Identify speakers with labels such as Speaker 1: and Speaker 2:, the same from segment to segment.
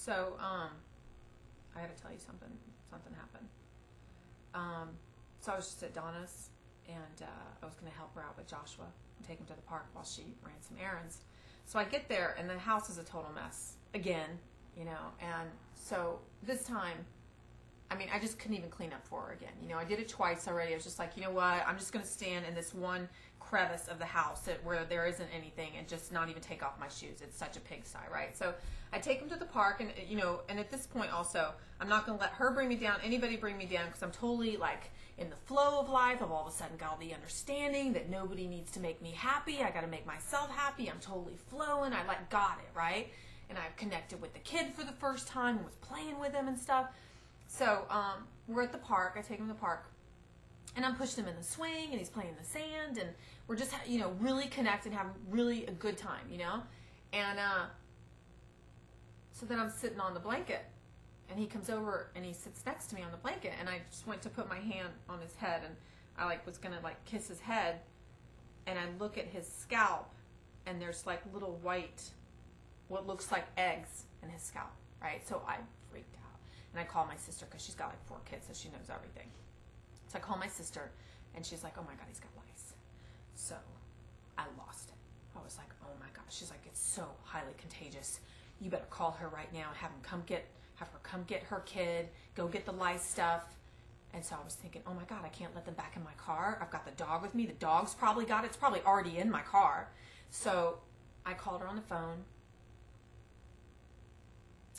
Speaker 1: So, I gotta tell you something. Something happened. So I was just at Donna's, and I was gonna help her out with Joshua and take him to the park while she ran some errands. So I get there, and the house is a total mess again, you know. And so this time, I mean, I just couldn't even clean up for her again. You know, I did it twice already. I was just like, you know what? I'm just gonna stand in this one crevice of the house where there isn't anything and just not even take off my shoes. It's such a pigsty, right? So I take him to the park, and you know, and at this point also, I'm not going to let her bring me down, anybody bring me down, because I'm totally like in the flow of life. I've all of a sudden got all the understanding that nobody needs to make me happy. I got to make myself happy. I'm totally flowing. I like got it, right? And I've connected with the kid for the first time and was playing with him and stuff. So we're at the park. I take him to the park. And I'm pushing him in the swing, and he's playing in the sand, and we're just, you know, really connected, having really a good time, you know? And so then I'm sitting on the blanket, and he comes over, and he sits next to me on the blanket, and I just went to put my hand on his head, and I, like, was going to, like, kiss his head, and I look at his scalp, and there's, like, little white, what looks like eggs in his scalp, right? So I freaked out, and I called my sister, because she's got, like, 4 kids, so she knows everything. So I call my sister, and she's like, oh my God, he's got lice. So I lost it. I was like, oh my God. She's like, it's so highly contagious. You better call her right now and have her come get her kid, go get the lice stuff. And so I was thinking, oh my God, I can't let them back in my car. I've got the dog with me. The dog's probably got it. It's probably already in my car. So I called her on the phone.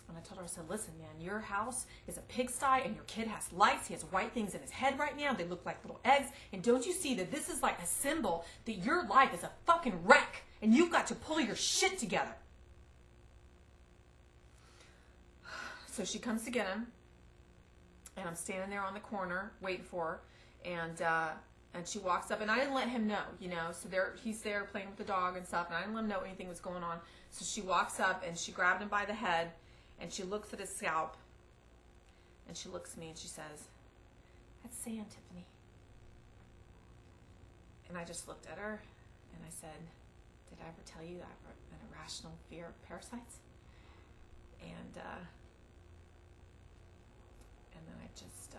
Speaker 1: And I told her, I said, listen, man, your house is a pigsty, and your kid has lice. He has white things in his head right now. They look like little eggs. And don't you see that this is like a symbol that your life is a fucking wreck, and you've got to pull your shit together. So she comes to get him, and I'm standing there on the corner waiting for her, and she walks up, and I didn't let him know, you know. So he's there playing with the dog and stuff, and I didn't let him know anything was going on. So she walks up, and she grabbed him by the head, and she looks at his scalp, and she looks at me, and she says, that's sand, Tiffany. And I just looked at her, and I said, did I ever tell you that I have an irrational fear of parasites? And then I just